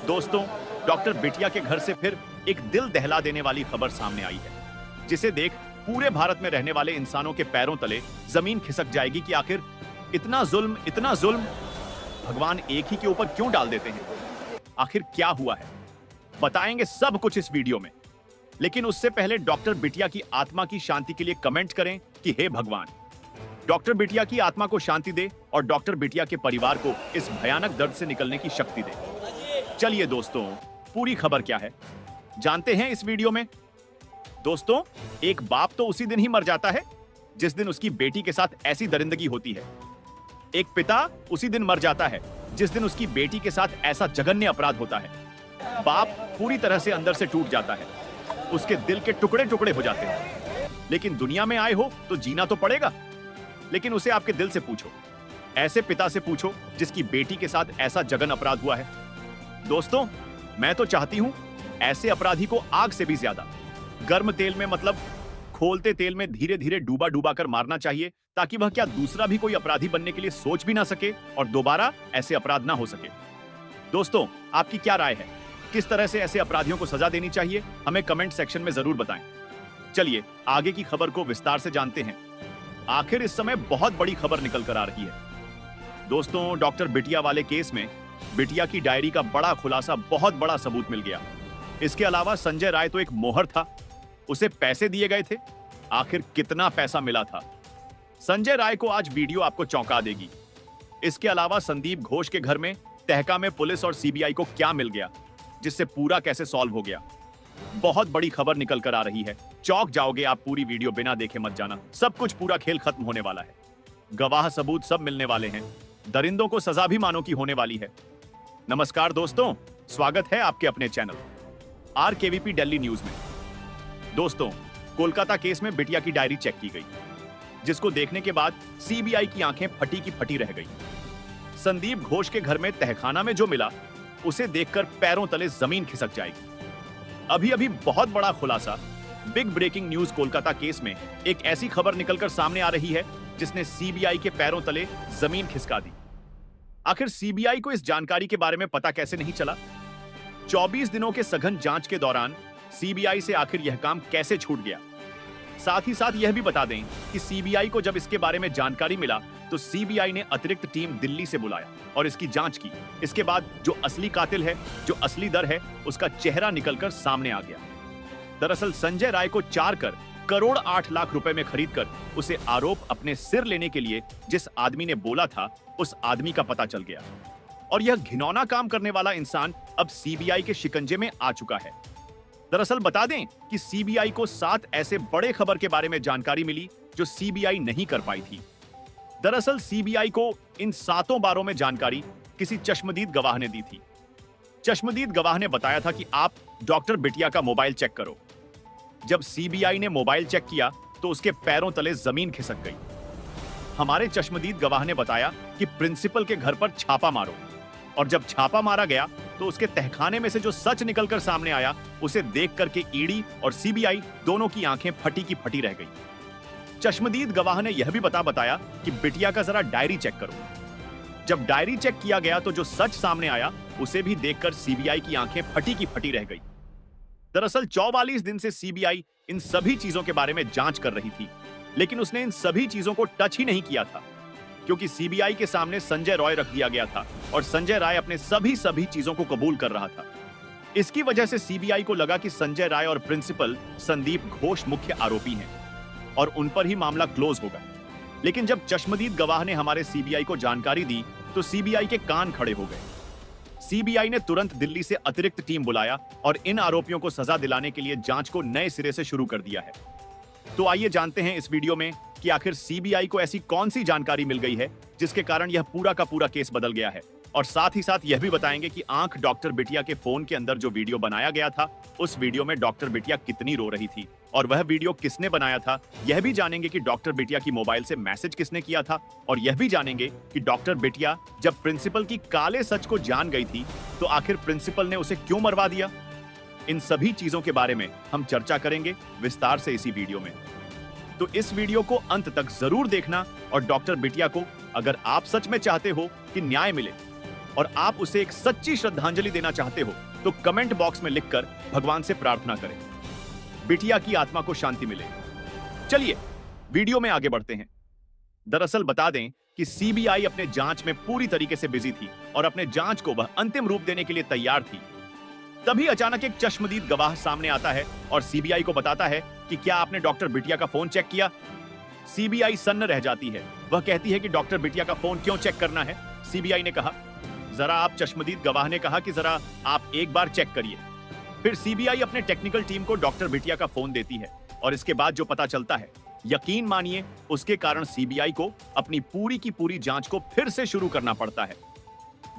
दोस्तों, डॉक्टर बिटिया के घर से फिर एक दिल दहला देने वाली खबर सामने आई है, जिसे देख पूरे भारत में रहने वाले इंसानों के पैरों तले जमीन खिसक जाएगी कि आखिर इतना जुल्म भगवान एक ही के ऊपर क्यों डाल देते हैं। आखिर क्या हुआ है, बताएंगे सब कुछ इस वीडियो में। लेकिन उससे पहले डॉक्टर बिटिया की आत्मा की शांति के लिए कमेंट करें कि हे भगवान, डॉक्टर बिटिया की आत्मा को शांति दे और डॉक्टर बिटिया के परिवार को इस भयानक दर्द से निकलने की शक्ति दे। चलिए दोस्तों, पूरी खबर क्या है जानते हैं इस वीडियो में। दोस्तों, एक बाप तो उसी दिन ही मर जाता है जिस दिन उसकी बेटी के साथ ऐसी दरिंदगी होती है। एक पिता उसी दिन मर जाता है जिस दिन उसकी बेटी के साथ ऐसा जघन्य अपराध होता है। बाप पूरी तरह से अंदर से टूट जाता है, उसके दिल के टुकड़े टुकड़े हो जाते हैं। लेकिन दुनिया में आए हो तो जीना तो पड़ेगा। लेकिन उसे आपके दिल से पूछो, ऐसे पिता से पूछो जिसकी बेटी के साथ ऐसा जघन्य अपराध हुआ है। दोस्तों, मैं तो चाहती हूं ऐसे अपराधी को आग से भी ज्यादा गर्म तेल में, मतलब खोलते तेल में धीरे धीरे डूबा डूबा कर मारना चाहिए, ताकि वह क्या दूसरा भी कोई अपराधी बनने के लिए सोच भी ना सके और दोबारा ऐसे अपराध ना हो सके। दोस्तों, आपकी क्या राय है, किस तरह से ऐसे अपराधियों को सजा देनी चाहिए, हमें कमेंट सेक्शन में जरूर बताएं। चलिए आगे की खबर को विस्तार से जानते हैं। आखिर इस समय बहुत बड़ी खबर निकल कर आ रही है। दोस्तों, डॉक्टर बिटिया वाले केस में बिटिया की डायरी का बड़ा खुलासा, बहुत बड़ा सबूत मिल गया। इसके अलावा संजय राय तो एक मोहर था, उसे पैसे दिए गए थे। आखिर कितना पैसा मिला था, संजय राय को आज वीडियो आपको चौंका देगी। इसके अलावा संदीप घोष के घर में तहका में पुलिस और सीबीआई को क्या मिल गया, जिससे पूरा कैसे सॉल्व हो गया। बहुत बड़ी खबर निकल कर आ रही है, चौंक जाओगे आप। पूरी वीडियो बिना देखे मत जाना, सब कुछ, पूरा खेल खत्म होने वाला है। गवाह सबूत सब मिलने वाले हैं, दरिंदों को सजा भी मानो की होने वाली है। नमस्कार दोस्तों, स्वागत है आपके अपने चैनल RKVP दिल्ली न्यूज में। दोस्तों, कोलकाता केस में बिटिया की डायरी चेक की गई, जिसको देखने के बाद सीबीआई की आंखें फटी की फटी रह गई। संदीप घोष के घर में तहखाना में जो मिला, उसे देखकर पैरों तले जमीन खिसक जाएगी। अभी अभी बहुत बड़ा खुलासा, big breaking news Kolkata case में एक ऐसी खबर निकलकर सामने आ रही है जिसने सीबीआई के पैरों तले जमीन खिसका दी। आखिर सीबीआई को इस जानकारी के बारे में पता कैसे नहीं चला? 24 दिनों के सघन जांच के दौरान सीबीआई से आखिर यह काम कैसे छूट गया? साथ ही साथ यह भी बता दें कि सीबीआई को जब इसके बारे में जानकारी मिला तो सीबीआई ने अतिरिक्त टीम दिल्ली से बुलाया और इसकी जांच की। इसके बाद जो असली कातिल है, जो असली दर है, उसका चेहरा निकलकर सामने आ गया। दरअसल संजय राय को 4 करोड़ 8 लाख रुपए में खरीदकर उसे आरोप अपने सिर लेने के लिए जिस आदमी ने बोला था, उस आदमी का पता चल गया। और यह घिनौना काम करने वाला इंसान अब सीबीआई के शिकंजे में आ चुका है। दरअसल बता दें कि सीबीआई को 7 ऐसे बड़े खबर के बारे में जानकारी मिली जो सीबीआई नहीं कर पाई थी। दरअसल सीबीआई को इन 7 बारों में जानकारी किसी चश्मदीद गवाह ने दी थी। चश्मदीद गवाह ने बताया था कि आप डॉक्टर बिटिया का मोबाइल चेक करो। जब सीबीआई ने मोबाइल चेक किया तो उसके पैरों तले जमीन खिसक गई। हमारे चश्मदीद गवाह ने बताया कि प्रिंसिपल के घर पर छापा मारो, और जब छापा मारा गया तो उसके तहखाने में से जो सच निकलकर सामने आया, उसे देख करके ईडी और सीबीआई दोनों की आंखें फटी की फटी रह गई। चश्मदीद गवाह ने यह भी बताया कि बिटिया का जरा डायरी चेक करो। जब डायरी चेक किया गया तो जो सच सामने आया, उसे भी देखकर सीबीआई की आंखें फटी की फटी रह गई। दरअसल 44 दिन से सीबीआई इन सभी चीजों के बारे में जांच कर रही थी, लेकिन उसने इन सभी चीजों को टच ही नहीं किया था, क्योंकि सीबीआई के सामने संजय रॉय रख दिया गया था और संजय राय अपने सभी चीजों को कबूल कर रहा था। इसकी वजह से सीबीआई को लगा कि संजय राय और प्रिंसिपल संदीप घोष मुख्य आरोपी हैं और उन पर ही मामला क्लोज होगा। लेकिन जब चश्मदीद गवाह ने हमारे सीबीआई को जानकारी दी तो सीबीआई के कान खड़े हो गए। सीबीआई ने तुरंत दिल्ली से अतिरिक्त टीम बुलाया और इन आरोपियों को सजा दिलाने के लिए जांच को नए सिरे से शुरू कर दिया है। तो आइए जानते हैं इस वीडियो में कि आखिर सीबीआई को ऐसी कौन सी जानकारी मिल गई है जिसके कारण यह पूरा का पूरा केस बदल गया है। और साथ ही साथ यह भी बताएंगे कि आंख डॉक्टर बिटिया के फोन के अंदर जो वीडियो बनाया गया था, उस वीडियो में डॉक्टर बिटिया कितनी रो रही थी और वह वीडियो किसने बनाया था। यह भी जानेंगे कि डॉक्टर बिटिया की मोबाइल से मैसेज किसने किया था, और यह भी जानेंगे कि डॉक्टर बिटिया जब प्रिंसिपल की काले सच को जान गई थी तो आखिर प्रिंसिपल ने उसे क्यों मरवा दिया। इन सभी चीजों के बारे में हम चर्चा करेंगे विस्तार से इसी वीडियो में। तो इस वीडियो को अंत तक जरूर देखना और डॉक्टर बिटिया को अगर आप सच में चाहते हो कि न्याय मिले और आप उसे एक सच्ची श्रद्धांजलि देना चाहते हो तो कमेंट बॉक्स में लिखकर भगवान से प्रार्थना करें, बिटिया की आत्मा को शांति मिले। चलिए वीडियो में आगे बढ़ते हैं। दरअसल बता दें कि सीबीआई अपने जांच में पूरी तरीके से बिजी थी और अपने जांच को वह अंतिम रूप देने के लिए तैयार थी। तभी अचानक एक चश्मदीद गवाह सामने आता है और सीबीआई को बताता है कि क्या आपने डॉक्टर बिटिया का फोन चेक किया। सीबीआई सन्न रह जाती है। वह कहती है कि डॉक्टर बिटिया का फोन क्यों चेक करना है। सीबीआई ने कहा, जरा आप, चश्मदीद गवाह ने कहा कि जरा आप एक बार चेक करिए। फिर सीबीआई अपने टेक्निकल टीम को डॉक्टर बिटिया का फोन देती है और इसके बाद जो पता चलता है, यकीन मानिए उसके कारण सीबीआई को अपनी पूरी की पूरी जांच को फिर से शुरू करना पड़ता है।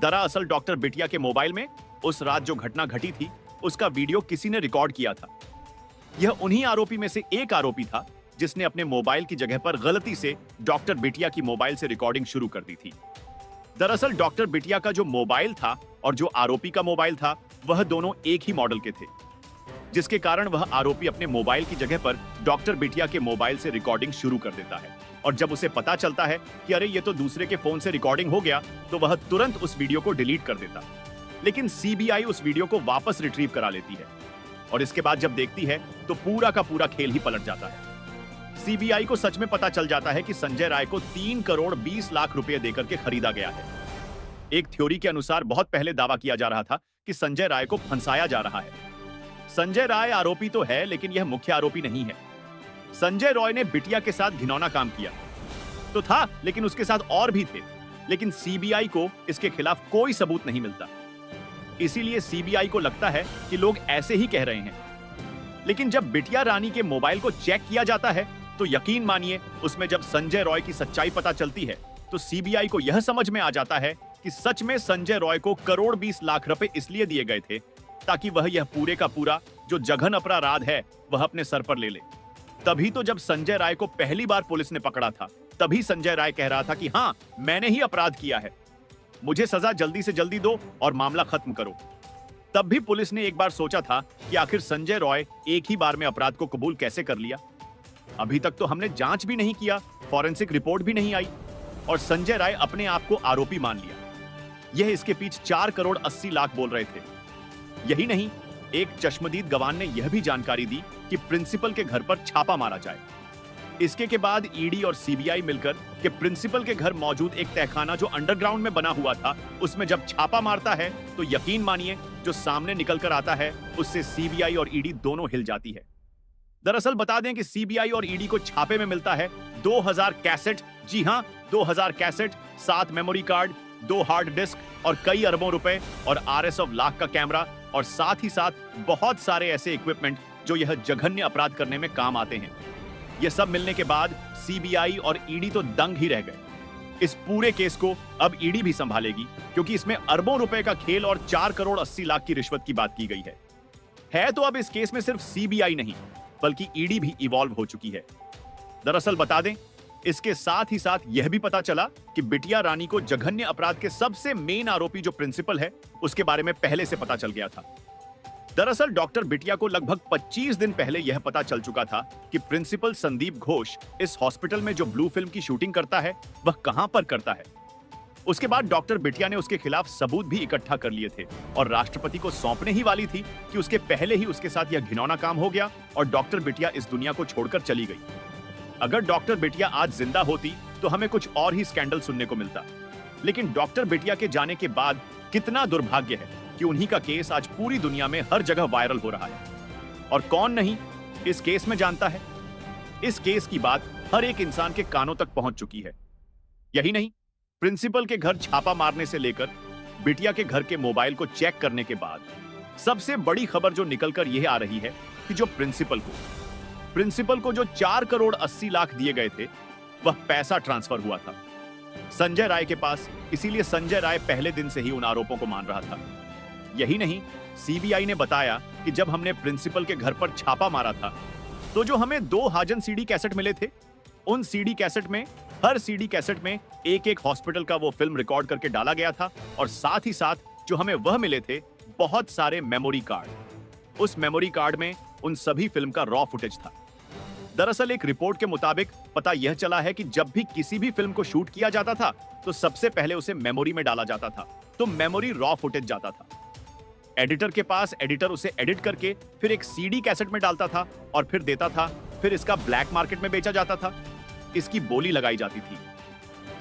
दरअसल डॉक्टर बिटिया के मोबाइल में उस रात जो घटना घटी थी उसका वीडियो किसी ने रिकॉर्ड किया था। यह उन्हीं आरोपी में से एक आरोपी था जिसने अपने मोबाइल की जगह पर गलती से डॉक्टर बिटिया की मोबाइल से रिकॉर्डिंग शुरू कर दी थी। दरअसल डॉक्टर बिटिया का जो मोबाइल था और जो आरोपी का मोबाइल था वह दोनों एक ही मॉडल के थे, जिसके कारण वह आरोपी अपने मोबाइल की जगह पर डॉक्टर बिटिया के मोबाइल से रिकॉर्डिंग शुरू कर देता है। और जब उसे पता चलता है कि अरे ये तो दूसरे के फोन से रिकॉर्डिंग हो गया, तो वह तुरंत उस वीडियो को डिलीट कर देता। लेकिन सीबीआई उस वीडियो को वापस रिट्रीव करा लेती है और इसके बाद जब देखती है तो पूरा का पूरा खेल ही पलट जाता है। सीबीआई को सच में पता चल जाता है कि संजय राय को 3 करोड़ 20 लाख रुपए देकर के खरीदा गया है। एक थ्योरी के अनुसार बहुत पहले दावा किया जा रहा था कि संजय राय को फंसाया जा रहा है। संजय राय आरोपी तो है लेकिन यह मुख्य आरोपी नहीं है। संजय रॉय ने बिटिया के साथ घिनौना काम किया तो था, लेकिन उसके साथ और भी थे, लेकिन सीबीआई को इसके खिलाफ कोई सबूत नहीं मिलता। इसीलिए सीबीआई को लगता है कि लोग ऐसे ही कह रहे हैं। लेकिन जब बिटिया रानी के मोबाइल को चेक किया जाता है तो यकीन मानिए उसमें जब संजय रॉय की सच्चाई पता चलती है तो सीबीआई को यह समझ में आ जाता है कि सच में संजय रॉय को करोड़ 20 लाख रुपए इसलिए दिए गए थे ताकि वह यह पूरे का पूरा जो जघन अपराध है वह अपने सर पर ले ले। तभी तो जब संजय राय को पहली बार पुलिस ने पकड़ा था तभी संजय राय कह रहा था कि हाँ, मैंने ही अपराध किया है, मुझे सजा जल्दी से जल्दी दो और मामला खत्म करो। तब भी पुलिस ने एक बार सोचा था कि आखिर संजय रॉय एक ही बार में अपराध को कबूल कैसे कर लिया। अभी तक तो हमने जांच भी नहीं किया, फॉरेंसिक रिपोर्ट भी नहीं आई और संजय राय अपने आप को आरोपी मान लिया। यह इसके पीछे 4 करोड़ 80 लाख बोल रहे थे। यही नहीं, एक चश्मदीद गवाह ने यह भी जानकारी दी कि प्रिंसिपल के घर पर छापा मारा जाए। इसके के बाद ईडी और सीबीआई मिलकर के प्रिंसिपल के घर मौजूद एक तहखाना जो अंडरग्राउंड में बना हुआ था उसमें जब छापा मारता है तो यकीन मानिए जो सामने निकल कर आता है उससे सीबीआई और ईडी दोनों हिल जाती है। दरअसल बता दें कि सीबीआई और ईडी को छापे में मिलता है 2000 कैसेट, जी हां 2000 cassette, 7 memory card, 2 hard disk और कई अरबों रुपए और RS ऑफ लाख का कैमरा और साथ ही साथ बहुत सारे ऐसे इक्विपमेंट जो यह जघन्य अपराध करने में काम आते हैं। यह सब मिलने के बाद सीबीआई और ईडी तो दंग ही रह गए। इस पूरे केस को अब ईडी भी संभालेगी क्योंकि इसमें अरबों रुपए का खेल और 4 करोड़ 80 लाख की रिश्वत की बात की गई है। तो अब इस केस में सिर्फ सीबीआई नहीं बल्कि ईडी भी इवॉल्व हो चुकी है। दरअसल बता दें, इसके साथ ही साथ यह भी पता चला कि बिटिया रानी को जघन्य अपराध के सबसे मेन आरोपी जो प्रिंसिपल है उसके बारे में पहले से पता चल गया था। दरअसल डॉक्टर बिटिया को लगभग 25 दिन पहले यह पता चल चुका था कि प्रिंसिपल संदीप घोष इस हॉस्पिटल में जो ब्लू फिल्म की शूटिंग करता है वह कहां पर करता है। उसके बाद डॉक्टर बिटिया ने उसके खिलाफ सबूत भी इकट्ठा कर लिए थे और राष्ट्रपति को सौंपने ही वाली थी कि उसके पहले ही उसके साथ यह घिनौना काम हो गया और डॉक्टर बिटिया इस दुनिया को छोड़कर चली गई। अगर डॉक्टर बिटिया आज जिंदा होती तो हमें कुछ और ही स्कैंडल सुनने को मिलता। लेकिन डॉक्टर बिटिया के जाने के बाद कितना दुर्भाग्य है कि उन्हीं का केस आज पूरी दुनिया में हर जगह वायरल हो रहा है। और कौन नहीं इस केस में जानता है। इस केस की बात हर एक इंसान के कानों तक पहुंच चुकी है। यही नहीं, प्रिंसिपल के घर छापा मारने से लेकर बिटिया के घर के मोबाइल को चेक करने के बाद सबसे बड़ी खबर जो निकलकर यह आ रही है कि जो प्रिंसिपल को जो 4 करोड़ 80 लाख दिए गए थे वह पैसा ट्रांसफर हुआ था संजय राय के पास। इसीलिए संजय राय पहले दिन से ही उन आरोपों को मान रहा था। यही नहीं, सीबीआई ने बताया कि जब हमने प्रिंसिपल के घर पर छापा मारा था तो जो हमें 2 हाजन सीडी कैसेट मिले थे, उन सीडी कैसेट में हर सीडी कैसेट में एक हॉस्पिटल का वो फिल्म रिकॉर्ड करके डाला गया था और साथ ही साथ जो हमें वह मिले थे बहुत सारे मेमोरी कार्ड। उस मेमोरी कार्ड में उन सभी फिल्म का रॉ फुटेज था। दरअसल एक रिपोर्ट के मुताबिक पता यह चला है कि जब भी किसी भी फिल्म को शूट किया जाता था तो सबसे पहले उसे मेमोरी में डाला जाता था, तो मेमोरी रॉ फुटेज जाता था एडिटर के पास। एडिटर उसे एडिट करके फिर एक सीडी कैसेट में डालता था और फिर देता था। फिर इसका ब्लैक मार्केट में बेचा जाता था, इसकी बोली लगाई जाती थी।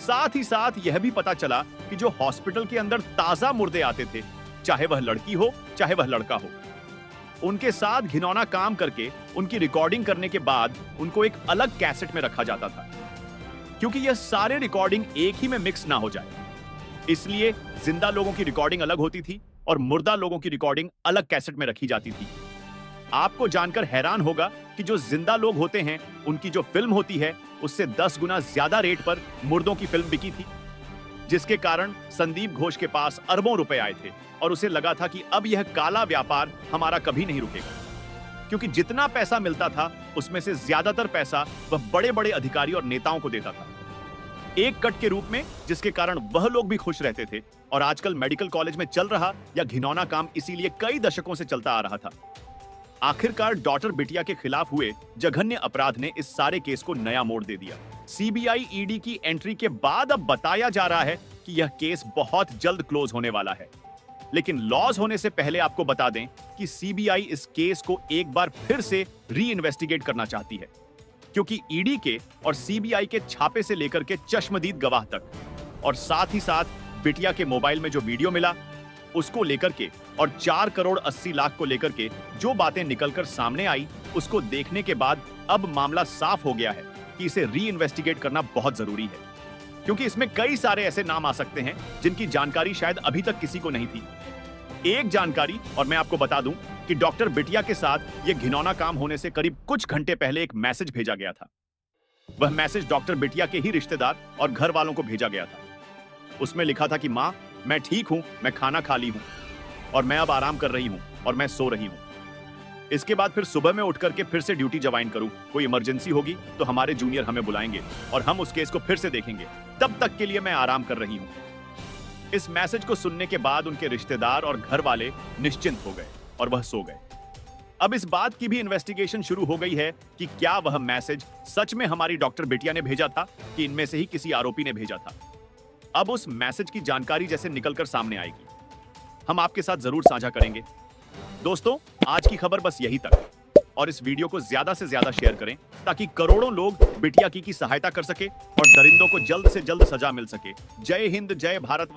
साथ ही साथ यह भी पता चला कि जो हॉस्पिटल के अंदर ताजा मुर्दे आते थे, चाहे वह लड़की हो चाहे वह लड़का हो, उनके साथ घिनौना काम करके उनकी रिकॉर्डिंग करने के बाद उनको एक अलग कैसेट में रखा जाता था, क्योंकि यह सारे रिकॉर्डिंग एक ही में मिक्स ना हो जाए। इसलिए जिंदा लोगों की रिकॉर्डिंग अलग होती थी और मुर्दा लोगों की रिकॉर्डिंग अलग कैसेट में रखी जाती थी। आपको जानकर हैरान होगा कि जो जिंदा लोग होते हैं उनकी जो फिल्म होती है उससे 10 गुना ज्यादा रेट पर मुर्दों की फिल्म बिकी थी, जिसके कारण संदीप घोष के पास अरबों रुपए आए थे और उसे लगा था कि अब यह काला व्यापार हमारा कभी नहीं रुकेगा, क्योंकि जितना पैसा मिलता था उसमें से ज्यादातर पैसा वह बड़े बड़े अधिकारी और नेताओं को देता था, एक कट के रूप में, जिसके कारण वह लोग भी खुश रहते थे। और आजकल मेडिकल कॉलेज में चल रहा यह घिनौना काम इसीलिए कई दशकों से चलता आ रहा था। आखिरकार डॉक्टर बिटिया के खिलाफ हुए जघन्य अपराध ने इस सारे केस को नया मोड़ दे दिया। सीबीआई ईडी की एंट्री के बाद अब बताया जा रहा है कि यह केस बहुत जल्द क्लोज होने वाला है। लेकिन लॉज होने से पहले आपको बता दें कि सीबीआई इस केस को एक बार फिर से री इन्वेस्टिगेट करना चाहती है, क्योंकि ईडी के और सीबीआई के छापे से लेकर के चश्मदीद गवाह तक, और साथ ही साथ बिटिया के मोबाइल में जो वीडियो मिला उसको लेकर के, और 4 करोड़ 80 लाख को लेकर के जो बातें निकलकर सामने आई, उसको देखने के बाद अब मामला साफ हो गया है कि इसे री इन्वेस्टिगेट करना बहुत जरूरी है, क्योंकि इसमें कई सारे ऐसे नाम आ सकते हैं जिनकी जानकारी शायद अभी तक किसी को नहीं थी। एक जानकारी और मैं आपको बता दूं कि डॉक्टर बिटिया के साथ यह घिनौना काम होने से करीब कुछ घंटे पहले एक मैसेज भेजा गया था। वह मैसेज डॉक्टर बिटिया के ही रिश्तेदार और घर वालों को भेजा गया था। उसमें लिखा था कि मां, मैं ठीक हूं, मैं खाना खा ली हूं और मैं अब आराम कर रही हूं और मैं सो रही हूं। इसके बाद फिर सुबह में उठ करके फिर से ड्यूटी ज्वाइन करूं। कोई इमरजेंसी होगी तो हमारे जूनियर हमें बुलाएंगे और हम उस केस को फिर से देखेंगे। तब तक के लिए मैं आराम कर रही हूं। इस मैसेज को सुनने के बाद उनके रिश्तेदार और घर वाले निश्चिंत हो गए और वह सो गए। अब इस बात की भी इन्वेस्टिगेशन शुरू हो गई है कि क्या वह मैसेज सच में हमारी डॉक्टर बिटिया ने भेजा था कि इनमें से ही किसी आरोपी ने भेजा था। अब उस मैसेज की जानकारी जैसे निकलकर सामने आएगी, हम आपके साथ जरूर साझा करेंगे। दोस्तों, आज की खबर बस यही तक, और इस वीडियो को ज्यादा से ज्यादा शेयर करें ताकि करोड़ों लोग बिटिया की सहायता कर सके और दरिंदों को जल्द से जल्द सजा मिल सके। जय हिंद, जय भारत।